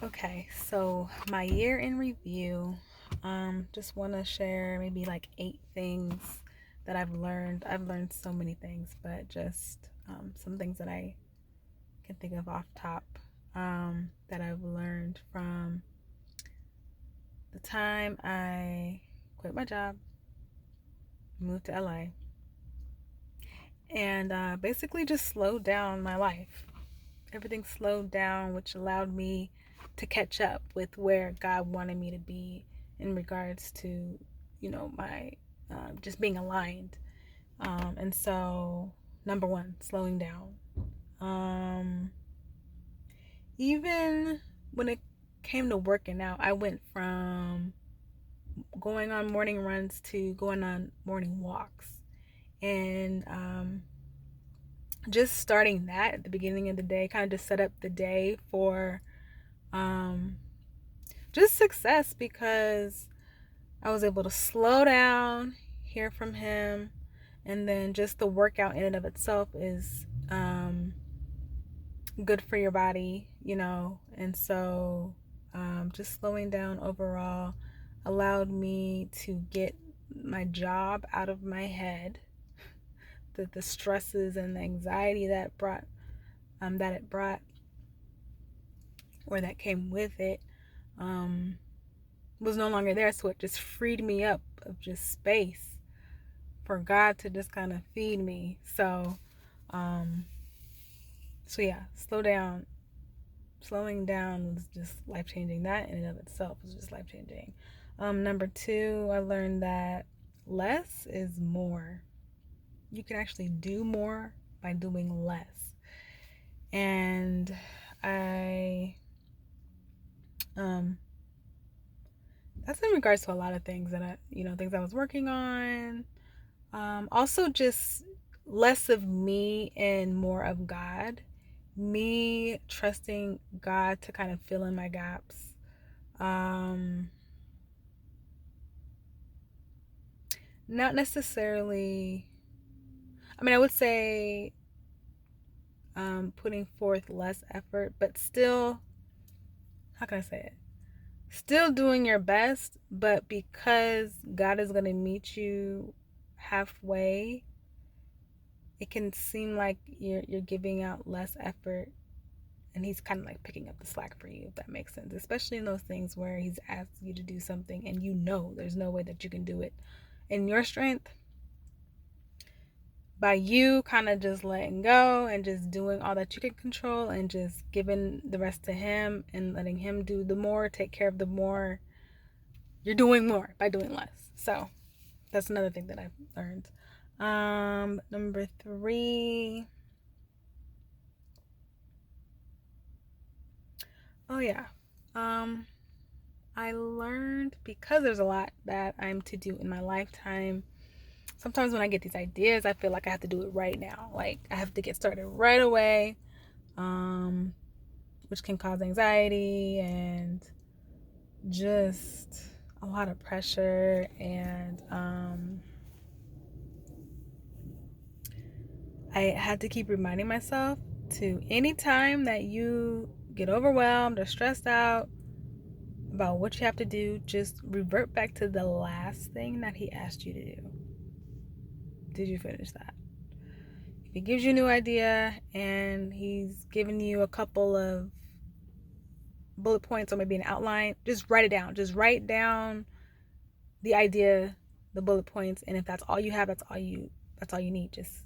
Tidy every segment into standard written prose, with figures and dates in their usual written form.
Okay, so my year in review. Just want to share maybe like 8 things that I've learned. I've learned so many things, but just some things that I can think of off top that I've learned from the time I quit my job, moved to LA, and basically just slowed down my life. Everything slowed down, which allowed me to catch up with where God wanted me to be in regards to, my just being aligned. And so, number one, slowing down. Um, Even when it came to working out, I went from going on morning runs to going on morning walks. And just starting that at the beginning of the day kind of just set up the day for um, just success because I was able to slow down, hear from him, and then just the workout in and of itself is good for your body, and so just slowing down overall allowed me to get my job out of my head, the stresses and the anxiety that it brought or that came with it um, was no longer there. So it just freed me up of just space for God to just kind of feed me. Um, so yeah, slowing down was just life changing. That in and of itself was just life changing. Number two, I learned that less is more. You can actually do more by doing less. And I, um, that's in regards to a lot of things that things I was working on. Also, just less of me and more of God. Me trusting God to kind of fill in my gaps. Um, Not necessarily, I mean, I would say putting forth less effort, but still, how can I say it? Still doing your best, but because God is going to meet you halfway, it can seem like you're giving out less effort, and he's kind of like picking up the slack for you, if that makes sense, especially in those things where he's asked you to do something and there's no way that you can do it in your strength. By you kind of just letting go and just doing all that you can control and just giving the rest to him and letting him do the more, take care of the more, you're doing more by doing less. So that's another thing that I've learned. Number three. Oh yeah. Um, I learned, because there's a lot that I'm to do in my lifetime. Sometimes when I get these ideas, I feel like I have to do it right now. Like I have to get started right away. Um, which can cause anxiety and just a lot of pressure. And I had to keep reminding myself to, anytime that you get overwhelmed or stressed out about what you have to do, just revert back to the last thing that he asked you to do. Did you finish that? If he gives you a new idea and he's giving you a couple of bullet points or maybe an outline, just write it down. Just write down the idea, the bullet points, and if that's all you have, that's all you need. Just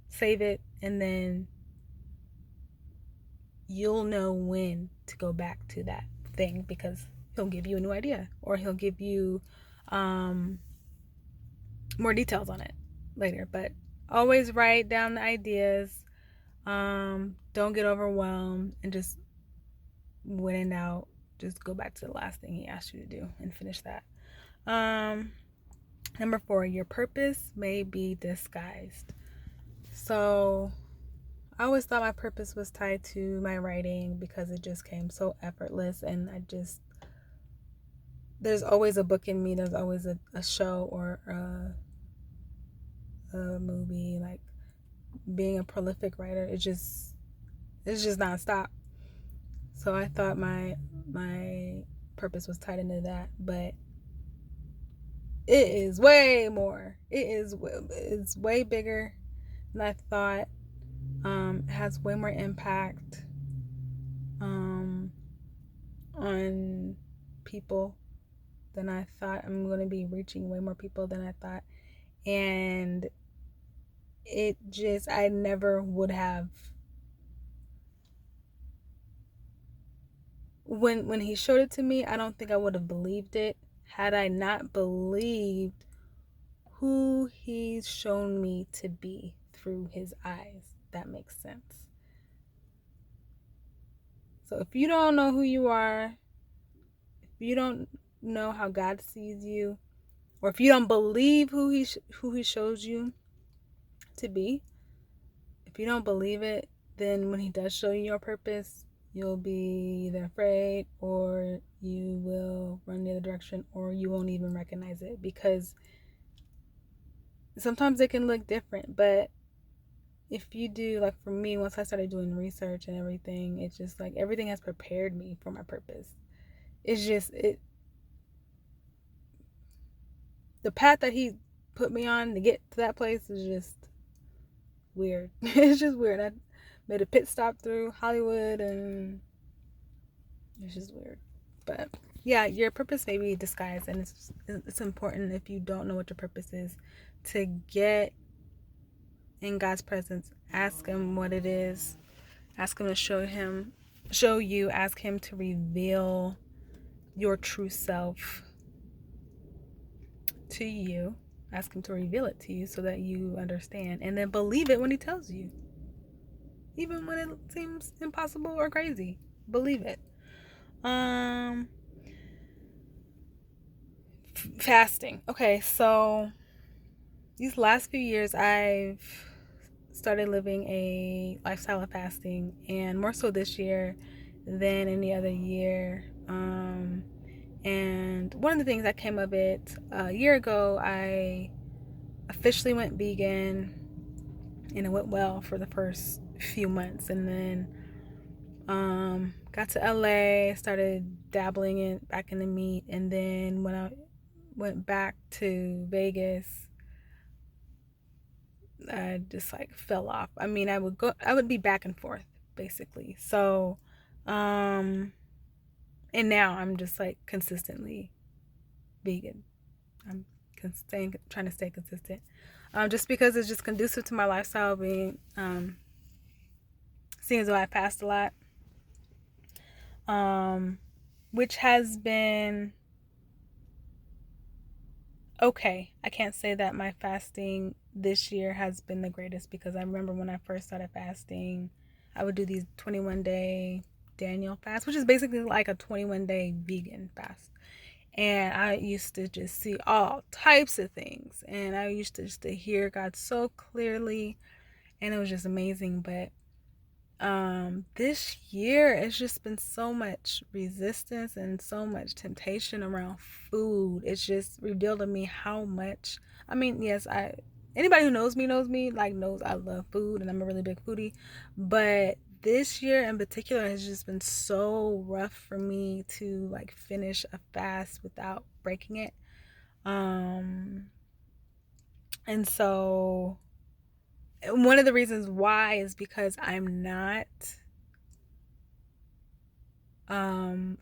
save it, and then you'll know when to go back to that thing, because he'll give you a new idea, or he'll give you more details on it later. But always write down the ideas. Don't get overwhelmed, and just when in doubt, just go back to the last thing he asked you to do and finish that. um Number four, your purpose may be disguised. So I always thought my purpose was tied to my writing because it just came so effortless, and there's always a book in me, there's always a show or a movie. Like, being a prolific writer, it's just nonstop. So I thought my purpose was tied into that, but it is way more. It's way bigger than I thought. It has way more impact on people than I thought. I'm going to be reaching way more people than I thought. And I never would have, when he showed it to me, I don't think I would have believed it had I not believed who he's shown me to be through his eyes. That makes sense. So if you don't know who you are, if you don't know how God sees you, or if you don't believe who he shows you to be, if you don't believe it, then when he does show you your purpose, you'll be either afraid, or you will run the other direction, or you won't even recognize it, because sometimes it can look different. But if you do, like for me, once I started doing research and everything, it's just like everything has prepared me for my purpose. It's just the path that he put me on to get to that place is just weird. It's just weird. I made a pit stop through Hollywood, and it's just weird. But yeah, your purpose may be disguised, and it's important, if you don't know what your purpose is, to get in God's presence. Ask him what it is. Ask him to show you. Ask him to reveal your true self to you. Ask him to reveal it to you so that you understand, and then believe it when he tells you, even when it seems impossible or crazy. Believe it. Fasting. Okay, so these last few years I've started living a lifestyle of fasting, and more so this year than any other year. And one of the things that came of it, a year ago, I officially went vegan, and it went well for the first few months. And then got to LA, started dabbling back in the meat, and then when I went back to Vegas, I just like fell off. I mean, I would be back and forth basically. So, and now I'm just like consistently vegan. I'm trying to stay consistent, just because it's just conducive to my lifestyle, being seeing as though I fast a lot, which has been okay. I can't say that my fasting this year has been the greatest, because I remember when I first started fasting, I would do these 21-day Daniel fast, which is basically like a 21-day vegan fast. And I used to just see all types of things, and I used to just to hear God so clearly, and it was just amazing. But this year it's just been so much resistance and so much temptation around food. It's just revealed to me how much, I mean, yes, anybody who knows me like knows I love food, and I'm a really big foodie, but this year in particular has just been so rough for me to like finish a fast without breaking it. And so one of the reasons why is because I'm not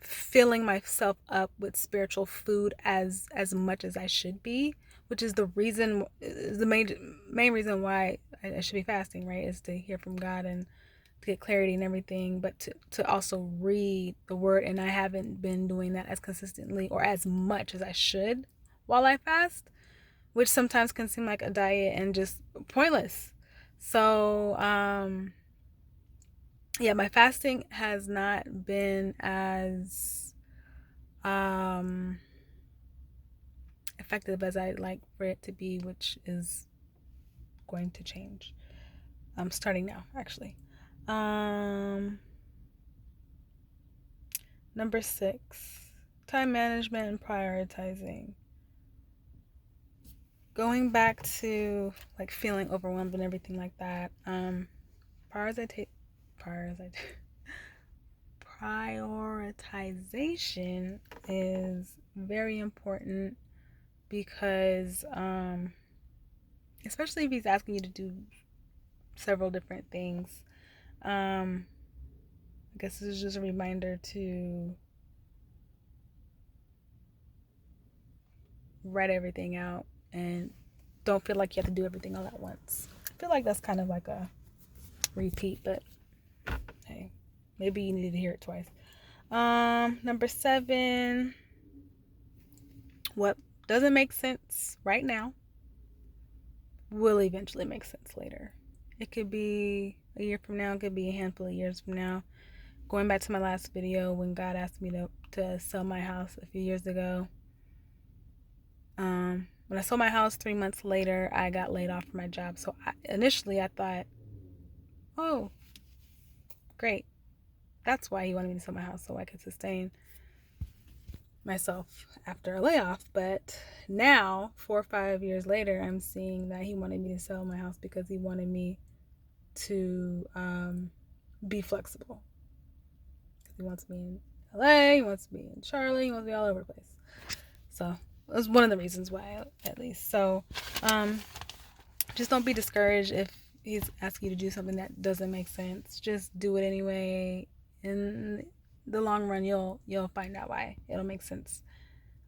filling myself up with spiritual food as much as I should be, which is the main reason why I should be fasting, right? Is to hear from God and to get clarity and everything, but to also read the word. And I haven't been doing that as consistently or as much as I should while I fast, which sometimes can seem like a diet and just pointless. So yeah, my fasting has not been as effective as I'd like for it to be, which is going to change. I'm starting now, actually. Number 6, time management and prioritizing. Going back to like feeling overwhelmed and everything like that. Prioritize prioritization is very important because, especially if he's asking you to do several different things, I guess this is just a reminder to write everything out and don't feel like you have to do everything all at once. I feel like that's kind of like a repeat, but hey, maybe you needed to hear it twice. Number 7, what doesn't make sense right now will eventually make sense later. It could be a year from now, it could be a handful of years from now. Going back to my last video when God asked me to sell my house a few years ago. When I sold my house 3 months later, I got laid off from my job. So initially I thought, oh, great. That's why he wanted me to sell my house, so I could sustain myself after a layoff. But now, 4 or 5 years later, I'm seeing that he wanted me to sell my house because he wanted me to be flexible. He wants me in LA, he wants me in Charlotte, he wants me all over the place. So that's one of the reasons why, at least. So just don't be discouraged if he's asking you to do something that doesn't make sense. Just do it anyway. In the long run, you'll find out why it'll make sense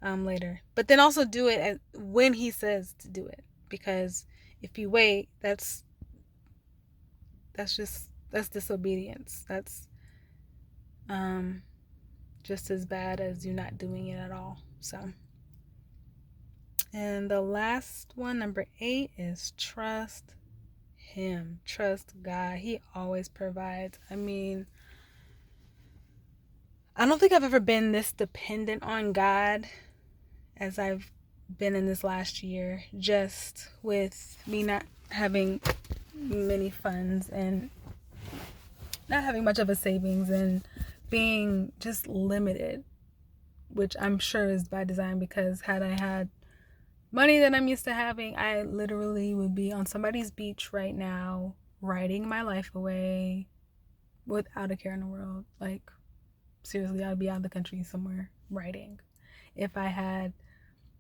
later. But then also do it when he says to do it, because if you wait, that's disobedience. That's just as bad as you not doing it at all. So, and the last one, number 8, is trust him. Trust God. He always provides. I mean, I don't think I've ever been this dependent on God as I've been in this last year, just with me not having many funds and not having much of a savings and being just limited, which I'm sure is by design, because had I had money that I'm used to having, I literally would be on somebody's beach right now, writing my life away without a care in the world. Like, seriously, I'd be out of the country somewhere writing if I had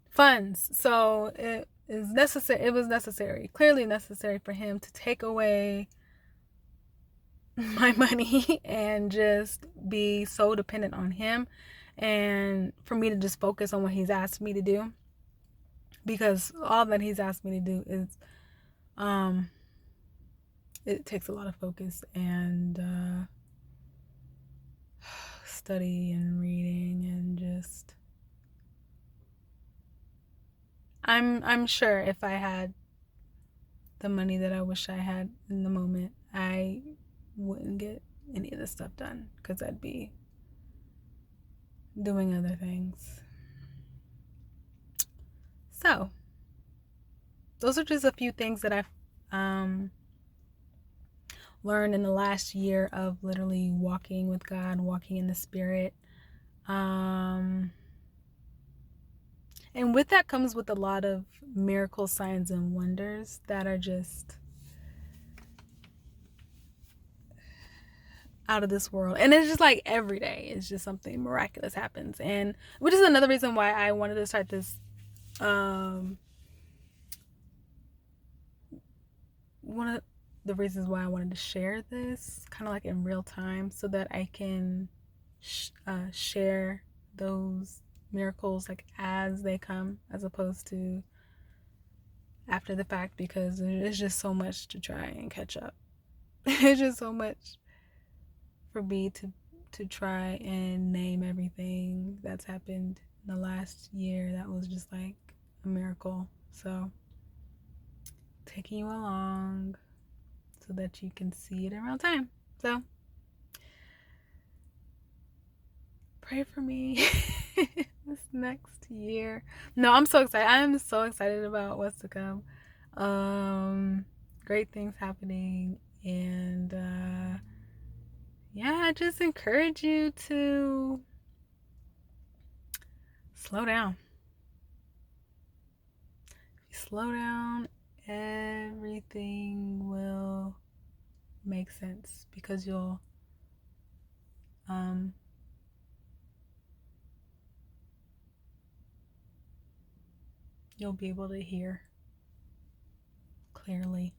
funds. So it was necessary, clearly necessary, for him to take away my money and just be so dependent on him, and for me to just focus on what he's asked me to do, because all that he's asked me to do is it takes a lot of focus and study and reading, and just I'm sure if I had the money that I wish I had in the moment, I wouldn't get any of this stuff done, because I'd be doing other things. So those are just a few things that I've learned in the last year of literally walking with God, walking in the Spirit. And with that comes with a lot of miracles, signs, and wonders that are just out of this world. And it's just like every day, it's just something miraculous happens. And which is another reason why I wanted to start this one of the reasons why I wanted to share this kind of like in real time, so that I can share those miracles like as they come, as opposed to after the fact, because there's just so much to try and catch up. It's just so much for me to try and name everything that's happened in the last year that was just like a miracle. So taking you along so that you can see it in real time. So pray for me this next year. No, I'm so excited. I'm so excited about what's to come. Great things happening, and yeah, I just encourage you to slow down. If you slow down, everything will make sense, because you'll you'll be able to hear clearly.